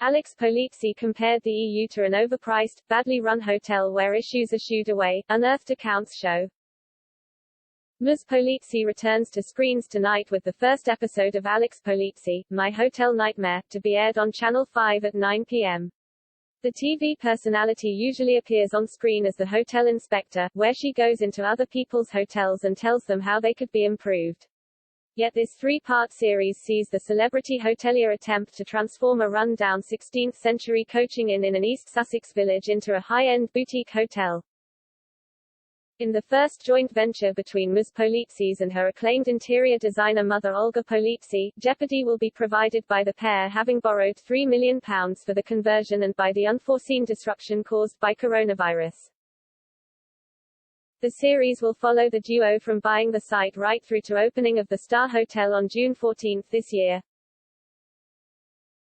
Alex Polizzi compared the EU to an overpriced, badly run hotel where issues are shooed away, unearthed accounts show. Ms. Polizzi returns to screens tonight with the first episode of Alex Polizzi, My Hotel Nightmare, to be aired on Channel 5 at 9 p.m. The TV personality usually appears on screen as the hotel inspector, where she goes into other people's hotels and tells them how they could be improved. Yet this three-part series sees the celebrity hotelier attempt to transform a run-down 16th-century coaching inn in an East Sussex village into a high-end boutique hotel. In the first joint venture between Ms. Polizzi's and her acclaimed interior designer mother Olga Polizzi, jeopardy will be provided by the pair having borrowed £3 million for the conversion and by the unforeseen disruption caused by coronavirus. The series will follow the duo from buying the site right through to opening of the Star Hotel on June 14 this year.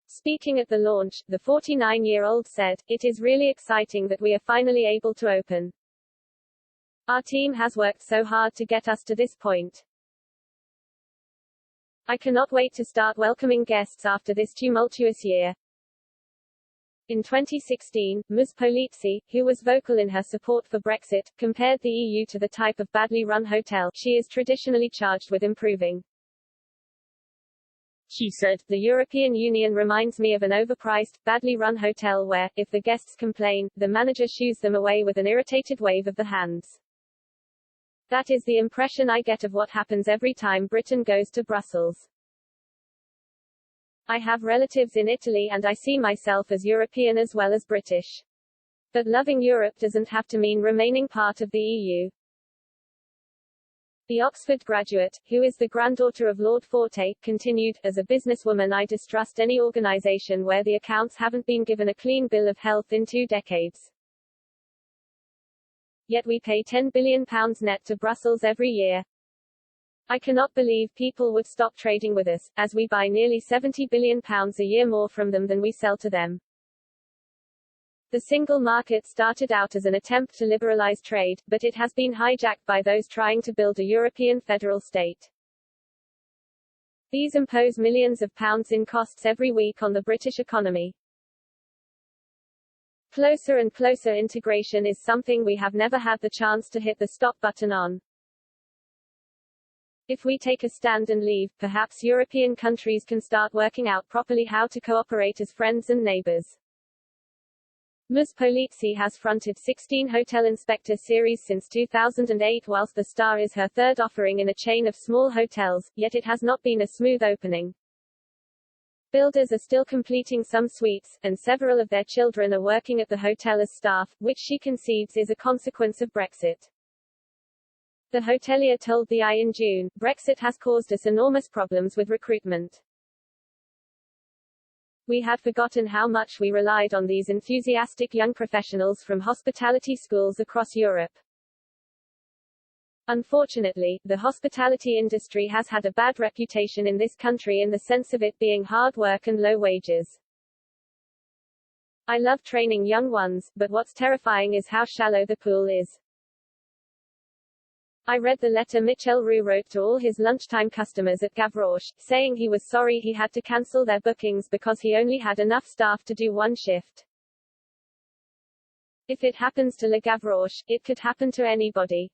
Speaking at the launch, the 49-year-old said, "It is really exciting that we are finally able to open. Our team has worked so hard to get us to this point. I cannot wait to start welcoming guests after this tumultuous year." In 2016, Ms. Polizzi, who was vocal in her support for Brexit, compared the EU to the type of badly run hotel she is traditionally charged with improving. She said, "The European Union reminds me of an overpriced, badly run hotel where, if the guests complain, the manager shoos them away with an irritated wave of the hands. That is the impression I get of what happens every time Britain goes to Brussels. I have relatives in Italy and I see myself as European as well as British. But loving Europe doesn't have to mean remaining part of the EU." The Oxford graduate, who is the granddaughter of Lord Forte, continued, "As a businesswoman I distrust any organisation where the accounts haven't been given a clean bill of health in 2 decades. Yet we pay £10 billion net to Brussels every year. I cannot believe people would stop trading with us, as we buy nearly £70 billion a year more from them than we sell to them." The single market started out as an attempt to liberalize trade, but it has been hijacked by those trying to build a European federal state. These impose millions of pounds in costs every week on the British economy. Closer and closer integration is something we have never had the chance to hit the stop button on. If we take a stand and leave, perhaps European countries can start working out properly how to cooperate as friends and neighbors. Ms. Polizzi has fronted 16 hotel inspector series since 2008 whilst the Star is her third offering in a chain of small hotels, yet it has not been a smooth opening. Builders are still completing some suites, and several of their children are working at the hotel as staff, which she concedes is a consequence of Brexit. The hotelier told the Eye in June, "Brexit has caused us enormous problems with recruitment. We had forgotten how much we relied on these enthusiastic young professionals from hospitality schools across Europe. Unfortunately, the hospitality industry has had a bad reputation in this country in the sense of it being hard work and low wages. I love training young ones, but what's terrifying is how shallow the pool is. I read the letter Michel Roux wrote to all his lunchtime customers at Gavroche, saying he was sorry he had to cancel their bookings because he only had enough staff to do one shift. If it happens to Le Gavroche, it could happen to anybody.